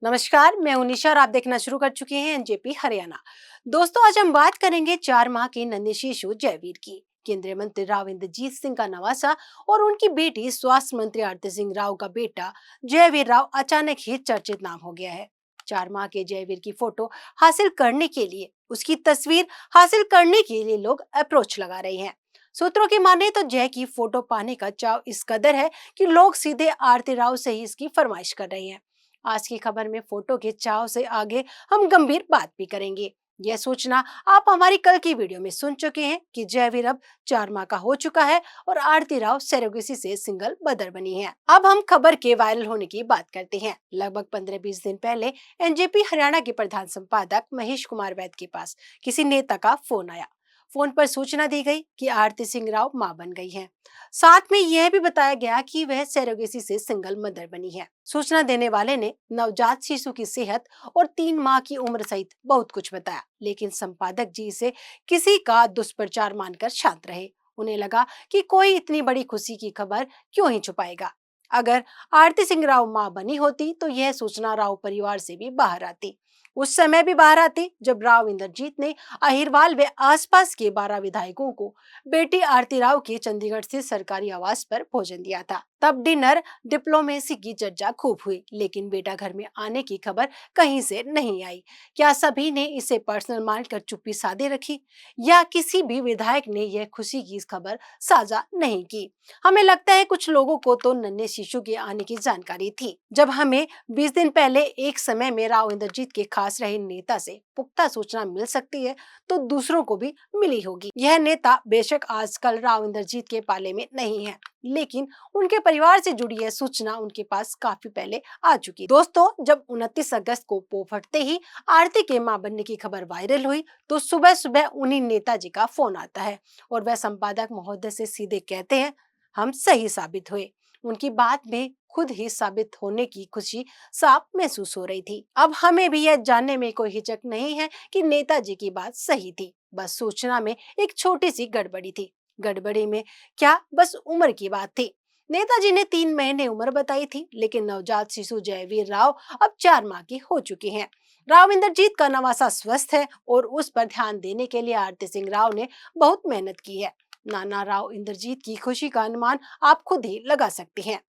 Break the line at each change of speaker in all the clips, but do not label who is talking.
नमस्कार, मैं उनिशा और आप देखना शुरू कर चुके हैं एनजेपी हरियाणा। दोस्तों, आज हम बात करेंगे 4 माह के नन्हे शिशु जयवीर की। केंद्रीय मंत्री राव इंद्रजीत सिंह का नवासा और उनकी बेटी स्वास्थ्य मंत्री आरती सिंह राव का बेटा जयवीर राव अचानक ही चर्चित नाम हो गया है। 4 माह के जयवीर की फोटो हासिल करने के लिए, उसकी तस्वीर हासिल करने के लिए लोग अप्रोच लगा रहे हैं। सूत्रों की माने तो जय की फोटो पाने का चाव इस कदर है कि लोग सीधे आरती राव से ही इसकी फरमाइश कर रहे हैं। आज की खबर में फोटो के चाव से आगे हम गंभीर बात भी करेंगे। यह सूचना आप हमारी कल की वीडियो में सुन चुके हैं कि जयवीर अब 4 माह का हो चुका है और आरती राव सरोगेसी से सिंगल मदर बनी है। अब हम खबर के वायरल होने की बात करते हैं। लगभग 15-20 दिन पहले एनजेपी हरियाणा के प्रधान संपादक महेश कुमार वैद के पास किसी नेता का फोन आया। फोन पर सूचना दी गई कि आरती सिंह राव मां बन गई हैं। साथ में यह भी बताया गया कि वह सरोगेसी से सिंगल मदर बनी है। सूचना देने वाले ने नवजात शिशु की सेहत और 3 माह की उम्र सहित बहुत कुछ बताया, लेकिन संपादक जी इसे किसी का दुष्प्रचार मानकर शांत रहे। उन्हें लगा कि कोई इतनी बड़ी खुशी की खबर क्यों ही छुपाएगा। अगर आरती सिंह राव मां बनी होती तो यह सूचना राव परिवार से भी बाहर आती। उस समय भी बाहर आती जब राव इंद्रजीत ने अहिरवाल व आसपास के 12 विधायकों को बेटी आरती राव के चंडीगढ़ से सरकारी आवास पर भोजन दिया था। तब डिनर डिप्लोमेसी की चर्चा खूब हुई, लेकिन बेटा घर में आने की खबर कहीं से नहीं आई। क्या सभी ने इसे पर्सनल मानकर चुप्पी साधे रखी, या किसी भी विधायक ने यह खुशी की खबर साझा नहीं की? हमें लगता है कुछ लोगों को तो नन्हे शिशु के आने की जानकारी थी। जब हमें 20 दिन पहले एक समय में राव इंद्रजीत के खास रहे नेता से पुख्ता सूचना मिल सकती है, तो दूसरों को भी मिली होगी। यह नेता बेशक आजकल राव इंद्रजीत के पाले में नहीं है, लेकिन उनके परिवार से जुड़ी यह सूचना उनके पास काफी पहले आ चुकी। दोस्तों, जब 29 अगस्त को पो फटते ही आरती के मां बनने की खबर वायरल हुई, तो सुबह सुबह उन्हीं नेताजी का फोन आता है और वह संपादक महोदय से सीधे कहते हैं, हम सही साबित हुए। उनकी बात में खुद ही साबित होने की खुशी साफ महसूस हो रही थी। अब हमें भी यह जानने में कोई हिचक नहीं है कि नेताजी की बात सही थी, बस सूचना में एक छोटी सी गड़बड़ी थी। गड़बड़ी में क्या, बस उम्र की बात थी। नेताजी ने 3 महीने उम्र बताई थी, लेकिन नवजात शिशु जयवीर राव अब 4 माह की हो चुकी हैं। राव इंद्रजीत का नवासा स्वस्थ है और उस पर ध्यान देने के लिए आरती सिंह राव ने बहुत मेहनत की है। नाना राव इंद्रजीत की खुशी का अनुमान आप खुद ही लगा सकते हैं।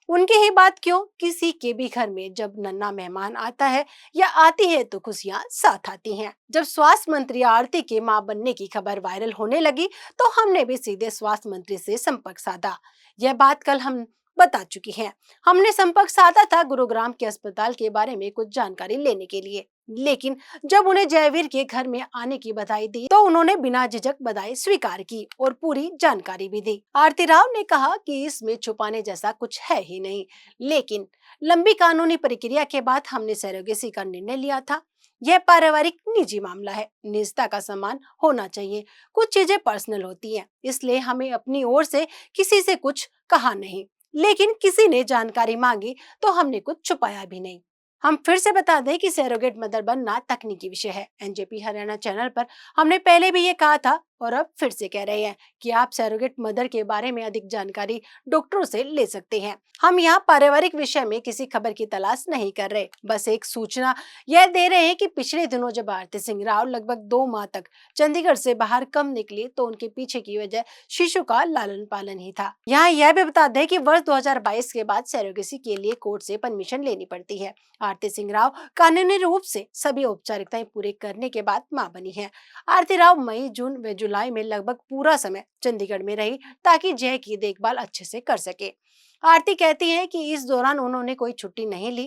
उनकी ही बात क्यों, किसी के भी घर में जब नन्हा मेहमान आता है या आती है तो खुशियां साथ आती हैं। जब स्वास्थ्य मंत्री आरती के मां बनने की खबर वायरल होने लगी, तो हमने भी सीधे स्वास्थ्य मंत्री से संपर्क साधा। यह बात कल हम बता चुकी हैं। हमने संपर्क साधा था गुरुग्राम के अस्पताल के बारे में कुछ जानकारी लेने के लिए, लेकिन जब उन्हें जयवीर के घर में आने की बधाई दी तो उन्होंने बिना झिझक बधाई स्वीकार की और पूरी जानकारी भी दी। आरती राव ने कहा कि इसमें छुपाने जैसा कुछ है ही नहीं, लेकिन लंबी कानूनी प्रक्रिया के बाद हमने सरोगेसी का निर्णय लिया था। यह पारिवारिक निजी मामला है, निजता का सम्मान होना चाहिए। कुछ चीजें पर्सनल होती हैं, इसलिए हमें अपनी ओर से किसी से कुछ कहा नहीं, लेकिन किसी ने जानकारी मांगी तो हमने कुछ छुपाया भी नहीं। हम फिर से बता दें कि सरोगेट मदर बनना तकनीकी विषय है। एनजेपी हरियाणा चैनल पर हमने पहले भी ये कहा था और अब फिर से कह रहे हैं कि आप सरोगेट मदर के बारे में अधिक जानकारी डॉक्टरों से ले सकते हैं। हम यहाँ पारिवारिक विषय में किसी खबर की तलाश नहीं कर रहे, बस एक सूचना यह दे रहे हैं कि पिछले दिनों जब आरती सिंह राव लगभग 2 माह तक चंडीगढ़ से बाहर कम निकली, तो उनके पीछे की वजह शिशु का लालन पालन ही था। यहाँ यह भी बता दें कि वर्ष 2022 के बाद सरोगेसी के लिए कोर्ट से परमिशन लेनी पड़ती है। आरती सिंह राव कानूनी रूप से सभी औपचारिकताएं पूरी करने के बाद मां बनी है। आरती राव मई, जून व जुलाई में लगभग पूरा समय चंडीगढ़ में रही ताकि जय की देखभाल अच्छे से कर सके। आरती कहती है कि इस दौरान उन्होंने कोई छुट्टी नहीं ली,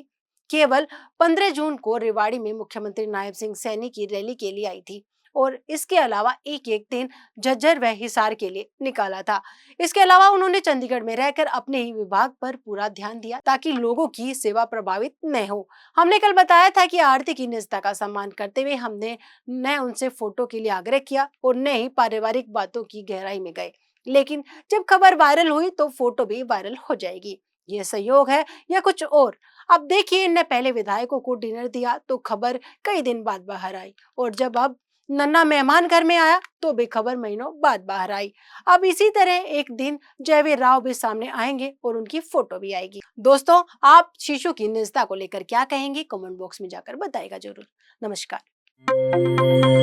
केवल 15 जून को रेवाड़ी में मुख्यमंत्री नायब सिंह सैनी की रैली के लिए आई थी और इसके अलावा एक एक दिन झज्जर व हिसार के लिए निकाला था। इसके अलावा उन्होंने चंडीगढ़ में रहकर अपने ही विभाग पर पूरा ध्यान दिया ताकि लोगों की सेवा प्रभावित न हो। हमने कल बताया था कि आरती की निजता का सम्मान करते हुए हमने न उनसे फोटो के लिए आग्रह किया और न ही पारिवारिक बातों की गहराई में गए, लेकिन जब खबर वायरल हुई तो फोटो भी वायरल हो जाएगी। ये संयोग है या कुछ और? अब देखिए, इनने पहले विधायकों को डिनर दिया तो खबर कई दिन बाद बाहर आई, और जब अब नन्हा मेहमान घर में आया तो बेखबर महीनों बाद बाहर आई। अब इसी तरह एक दिन जयवीर राव भी सामने आएंगे और उनकी फोटो भी आएगी। दोस्तों, आप शिशु की निजता को लेकर क्या कहेंगे? कमेंट बॉक्स में जाकर बताएगा जरूर। नमस्कार।